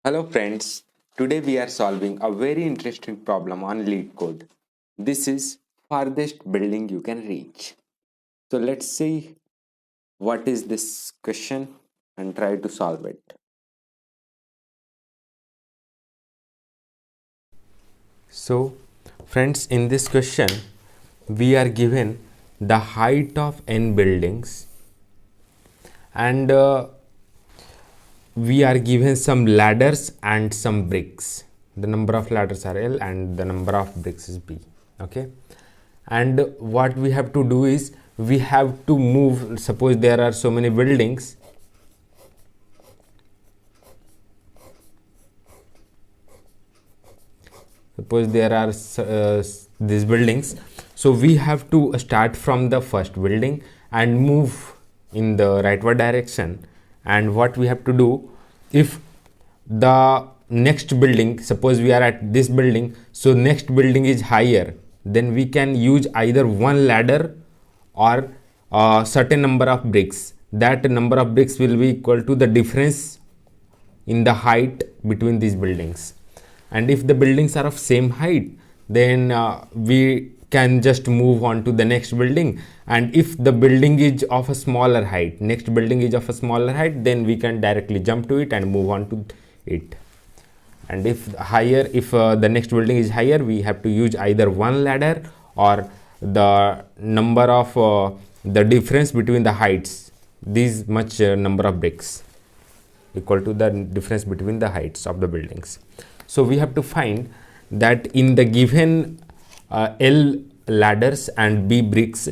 Hello friends, today we are solving a very interesting problem on lead code. This is farthest building you can reach. So let's see what is this question and try to solve it. So friends, in this question we are given the height of n buildings and we are given some ladders and some bricks. The number of ladders are L and the number of bricks is B. Okay, and what we have to do is we have to move. Suppose there are so many buildings. Suppose there are these buildings, so we have to start from the first building and move in the rightward direction. And what we have to do, if the next building, suppose we are at this building, so next building is higher, then we can use either one ladder or a certain number of bricks. That number of bricks will be equal to the difference in the height between these buildings. And if the buildings are of same height, then we can just move on to the next building. And if the building is of a smaller height, next building is of a smaller height, then we can directly jump to it and move on to it. And if higher, if the next building is higher, we have to use either one ladder or the number of the difference between the heights, these much number of bricks equal to the difference between the heights of the buildings. So we have to find that in the given L ladders and B bricks,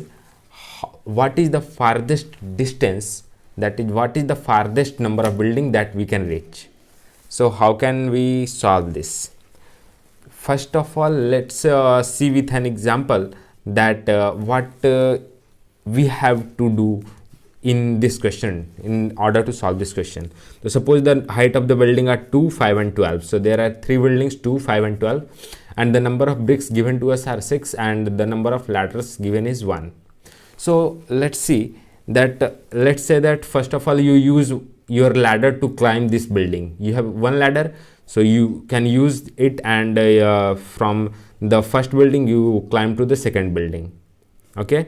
what is the farthest distance, that is what is the farthest number of building that we can reach. So how can we solve this? First of all, let's see with an example that what we have to do in this question in order to solve this question. So suppose the height of the building are 2, 5 and 12. So there are three buildings, 2, 5 and 12, and the number of bricks given to us are 6 and the number of ladders given is 1. So let's see that let's say that first of all you use your ladder to climb this building. You have one ladder, so you can use it, and from the first building you climb to the second building. Okay,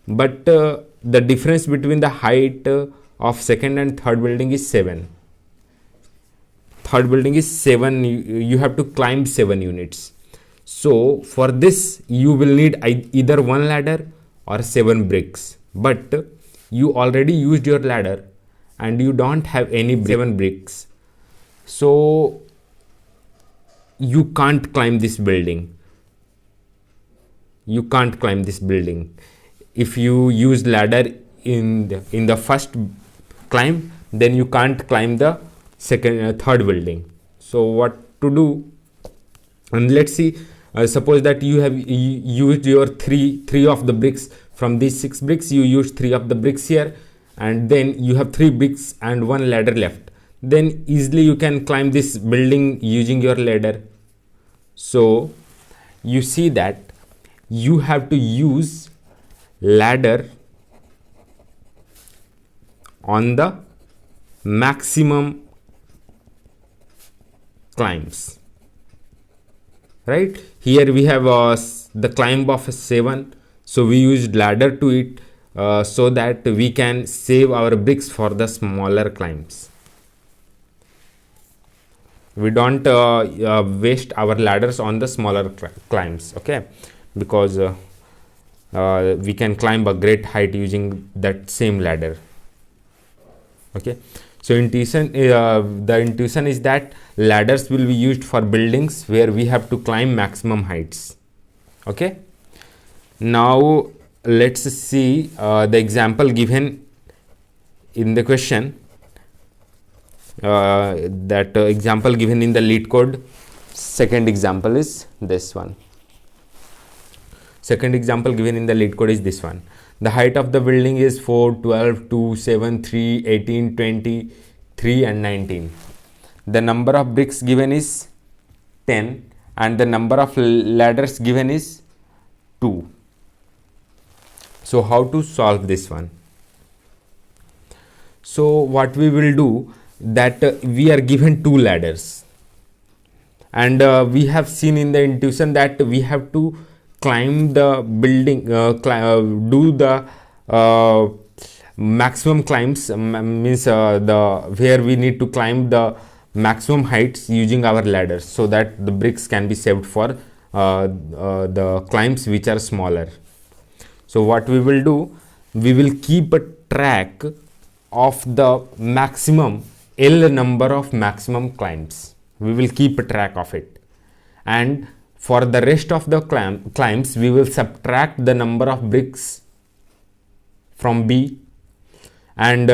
but the difference between the height of second and third building is 7. Third building is 7. You have to climb 7 units. So for this you will need either one ladder or 7 bricks, but you already used your ladder and you don't have any 7 bricks, so you can't climb this building. You can't climb this building. If you use ladder in the first climb, then you can't climb the third building. So what to do? And let's see, suppose that you have used your three of the bricks. From these 6 bricks you use 3 of the bricks here, and then you have 3 bricks and one ladder left. Then easily you can climb this building using your ladder. So you see that you have to use ladder on the maximum climbs. Right here we have the climb of 7, so we used ladder to it so that we can save our bricks for the smaller climbs. We don't waste our ladders on the smaller climbs. Okay, because we can climb a great height using that same ladder. Okay, so intuition, the intuition is that ladders will be used for buildings where we have to climb maximum heights. Okay, now let's see the example given in the question. That example given in the lead code. Second example is this one. Second example given in the lead code is this one. The height of the building is 4, 12, 2, 7, 3, 18, 20, 3 and 19. The number of bricks given is 10 and the number of ladders given is 2. So how to solve this one? So what we will do, that we are given two ladders, and we have seen in the intuition that we have to climb the building, do the maximum climbs, means the where we need to climb the maximum heights using our ladders, so that the bricks can be saved for the climbs which are smaller. So what we will do, we will keep a track of the maximum L number of maximum climbs. We will keep a track of it, and for the rest of the climbs we will subtract the number of bricks from B, and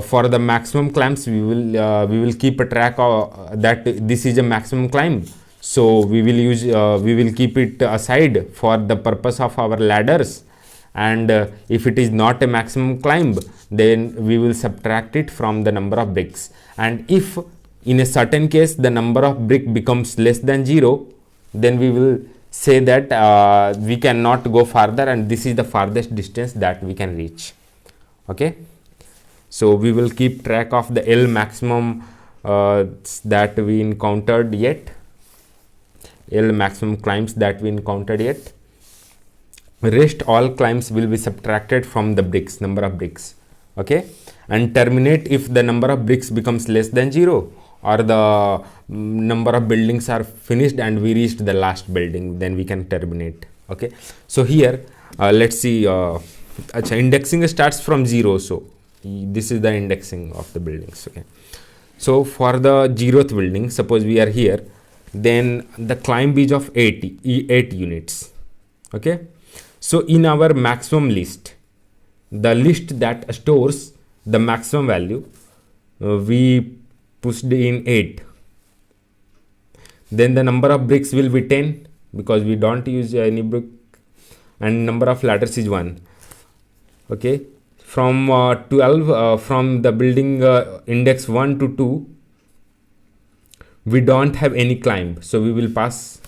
for the maximum climbs we will keep a track of that this is a maximum climb, so we will keep it aside for the purpose of our ladders, and if it is not a maximum climb, then we will subtract it from the number of bricks. And if in a certain case the number of brick becomes less than 0, then we will say that we cannot go farther, and this is the farthest distance that we can reach. Okay, so we will keep track of the L maximum that we encountered yet, L maximum climbs that we encountered yet. Rest all climbs will be subtracted from the bricks, number of bricks. Okay, and terminate if the number of bricks becomes less than 0, or the number of buildings are finished and we reached the last building, then we can terminate. Okay, so here let's see, indexing starts from 0, so this is the indexing of the buildings. Okay, so for the 0th building, suppose we are here, then the climb is of 8 units. Okay, so in our maximum list, the list that stores the maximum value, we pushed in 8, then the number of bricks will be 10 because we don't use any brick, and number of ladders is 1. Okay, from 12, from the building index 1 to 2, we don't have any climb, so we will pass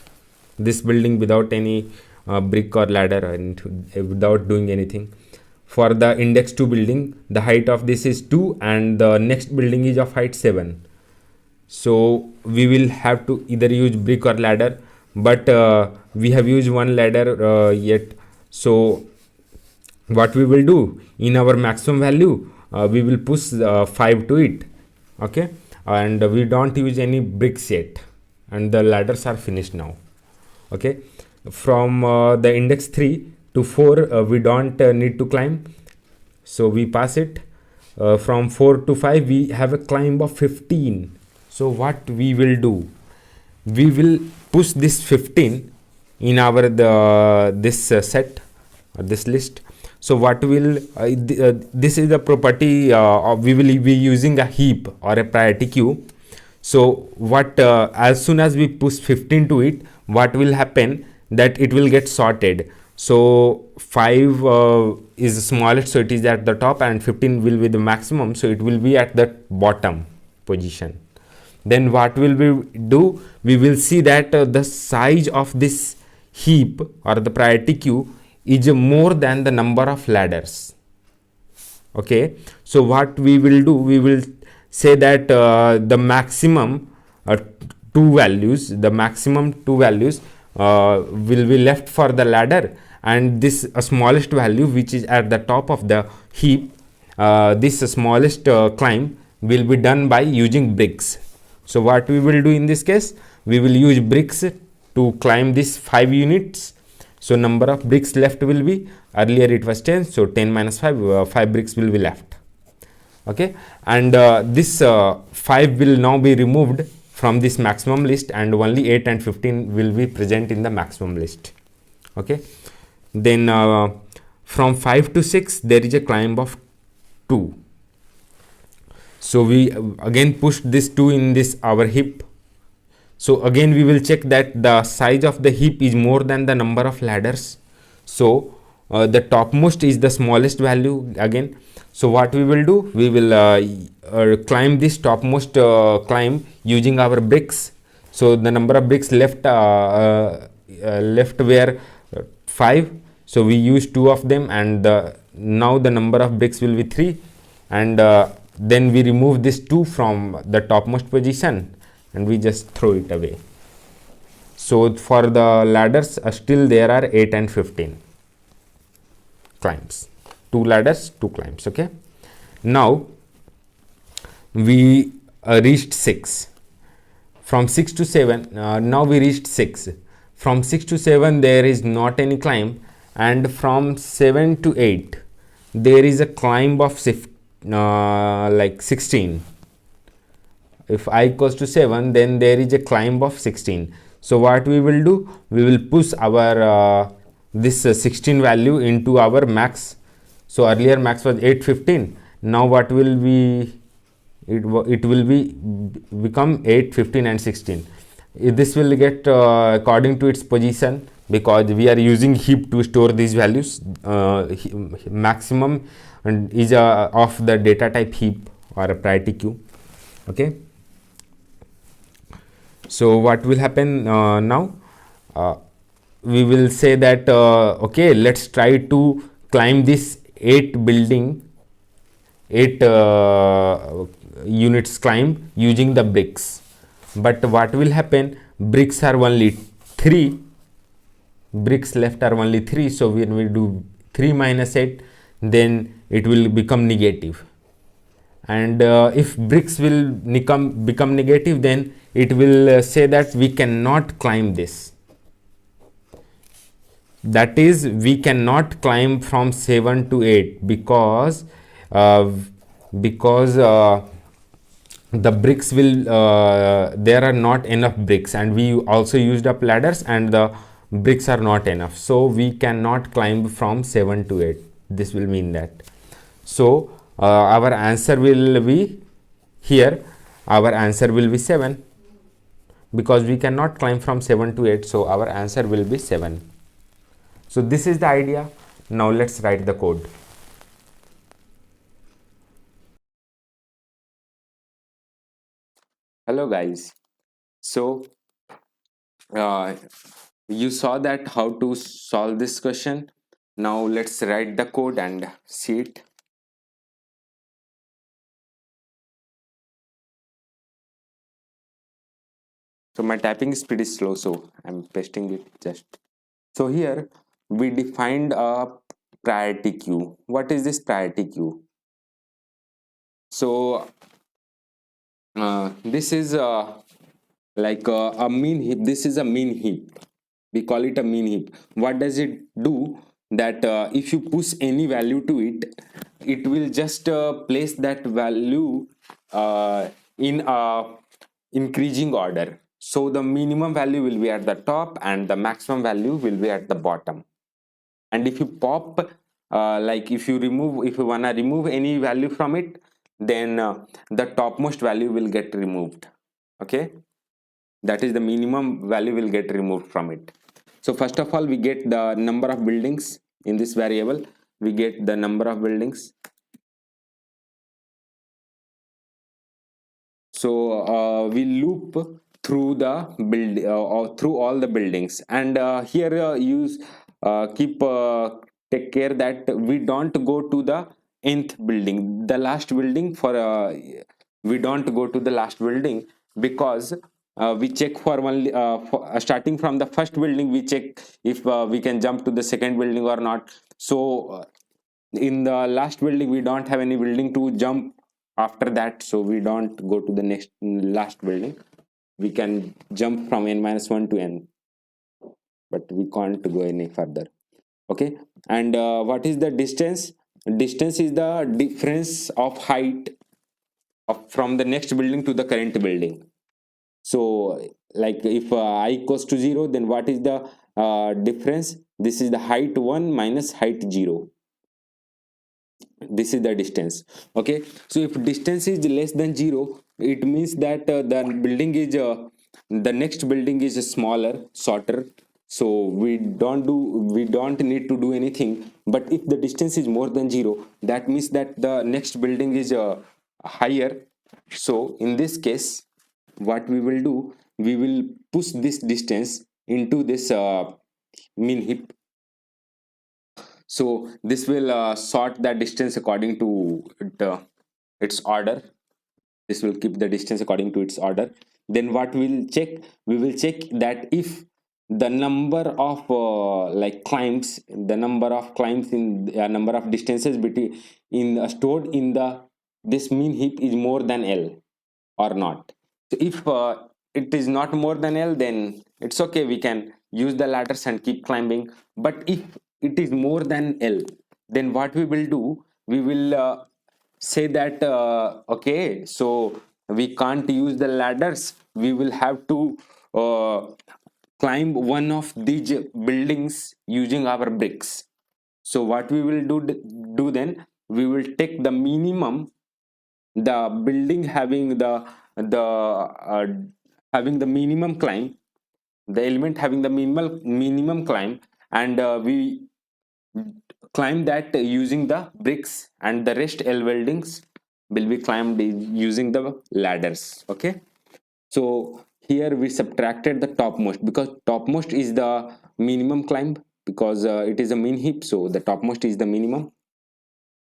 this building without any brick or ladder, and without doing anything. For the index 2 building, the height of this is 2 and the next building is of height 7, so we will have to either use brick or ladder, but we have used one ladder yet, so what we will do, in our maximum value we will push 5 to it. Okay, and we don't use any bricks yet, and the ladders are finished now. Okay, from the index 3 to 4 we don't need to climb, so we pass it. From 4 to 5 we have a climb of 15, so what we will do, we will push this 15 in our this set or this list. So what will this is the property we will be using a heap or a priority queue. So what as soon as we push 15 to it, what will happen, that it will get sorted. So 5 is the smallest, so it is at the top, and 15 will be the maximum, so it will be at the bottom position. Then what will we do, we will see that the size of this heap or the priority queue is more than the number of ladders. Okay, so what we will do, we will say that the maximum two values will be left for the ladder, and this smallest value which is at the top of the heap, this smallest climb will be done by using bricks. So what we will do in this case, we will use bricks to climb this 5 units. So number of bricks left will be, earlier it was 10, so 10 minus 5, 5 bricks will be left. Okay, and this 5 will now be removed from this maximum list, and only 8 and 15 will be present in the maximum list. Okay, then from 5 to 6 there is a climb of 2, so we again push this 2 in this our heap. So again we will check that the size of the heap is more than the number of ladders, so the topmost is the smallest value again. So what we will do, we will climb this topmost climb using our bricks. So the number of bricks left left were 5, so we use 2 of them, and now the number of bricks will be 3, and then we remove this 2 from the topmost position and we just throw it away. So for the ladders, still there are 8 and 15 climbs. 2 ladders, 2 climbs. Okay. Now we reached 6. From 6 to 7, now we reached 6. From 6 to 7 there is not any climb, and from 7 to 8 there is a climb of like 16. If I equals to 7, then there is a climb of 16. So what we will do, we will push our this 16 value into our max. So earlier max was 815. Now what will be, it will be become 8, 15 and 16. This will get according to its position, because we are using heap to store these values. Maximum is of the data type heap or a priority queue. Okay. So what will happen now, we will say that okay, let's try to climb this 8 units climb using the bricks. But what will happen, bricks are only 3, bricks left are only 3. So when we do 3 minus 8, then it will become negative. And if bricks will become negative, then it will say that we cannot climb this. That is, we cannot climb from 7 to 8 because the bricks will there are not enough bricks, and we also used up ladders and the bricks are not enough, so we cannot climb from 7 to 8. This will mean that. So our answer will be here, our answer will be 7, because we cannot climb from 7 to 8. So our answer will be 7. So this is the idea. Now let's write the code. Hello guys. So you saw that how to solve this question. Now let's write the code and see it. So my typing is pretty slow, so I'm pasting it just. So here we defined a priority queue. What is this priority queue? So this is like a mean heap. This is a mean heap. We call it a mean heap. What does it do? That if you push any value to it, it will just place that value in a increasing order. So the minimum value will be at the top and the maximum value will be at the bottom. And if you pop like if you wanna remove any value from it, then the topmost value will get removed. Okay, that is the minimum value will get removed from it. So first of all, we get the number of buildings. In this variable we get the number of buildings. So we loop through the build or through all the buildings, and here use keep take care that we don't go to the nth building, the last building. For we don't go to the last building, because we check for only starting from the first building, we check if we can jump to the second building or not. So in the last building we don't have any building to jump after that, so we don't go to the next last building. We can jump from n-1 to n, but we can't go any further. Okay, and what is the distance? Distance is the difference of height from the next building to the current building. So like if I equals to 0, then what is the difference? This is the height 1 minus height 0. This is the distance. Okay, so if distance is less than 0, it means that the building is the next building is smaller, shorter, so we don't need to do anything. But if the distance is more than 0, that means that the next building is higher. So in this case, what we will do, we will push this distance into this mean heap. So this will sort the distance according to the its order. This will keep the distance according to its order. Then what we'll check, we will check that if the number of like climbs, the number of climbs in number of distances between in stored in the this mean heap is more than L or not. So if it is not more than L, then it's okay, we can use the ladders and keep climbing. But if it is more than L, then what we will do, we will say that okay, so we can't use the ladders, we will have to climb one of these buildings using our bricks. So what we will do then, we will take the minimum, the building the having the minimum climb, the element having the minimum climb, and we climb that using the bricks, and the rest L buildings will be climbed using the ladders. Okay, so here we subtracted the topmost, because topmost is the minimum climb, because it is a mean heap, so the topmost is the minimum.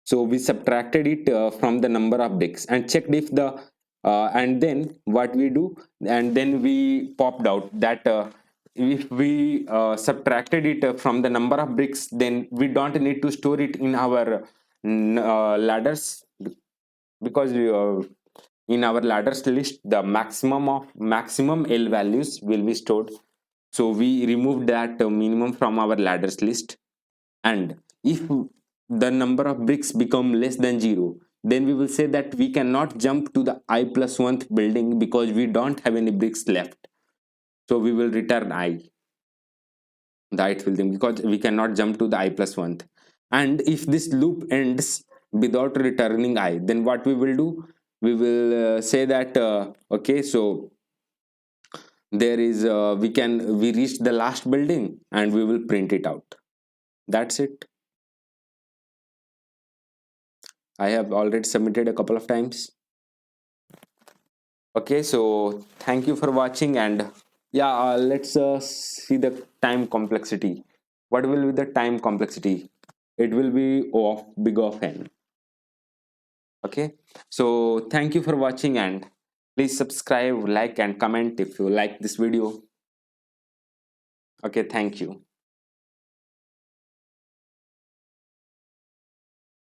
So we subtracted it from the number of bricks and checked if the and then what we do, and then we popped out that if we subtracted it from the number of bricks, then we don't need to store it in our ladders, because in our ladders list the maximum L values will be stored. So we removed that minimum from our ladders list. And if the number of bricks become less than 0, then we will say that we cannot jump to the I plus 1th building because we don't have any bricks left. So we will return I, the ith building, because we cannot jump to the I plus 1th. And if this loop ends without returning I, then what we will do, we will say that okay, so there is we reached the last building, and we will print it out. That's it. I have already submitted a couple of times. Okay, so thank you for watching, and yeah, let's see the time complexity. What will be the time complexity? It will be O of big of n. Okay, so thank you for watching, and please subscribe, like, and comment if you like this video. Okay, thank you.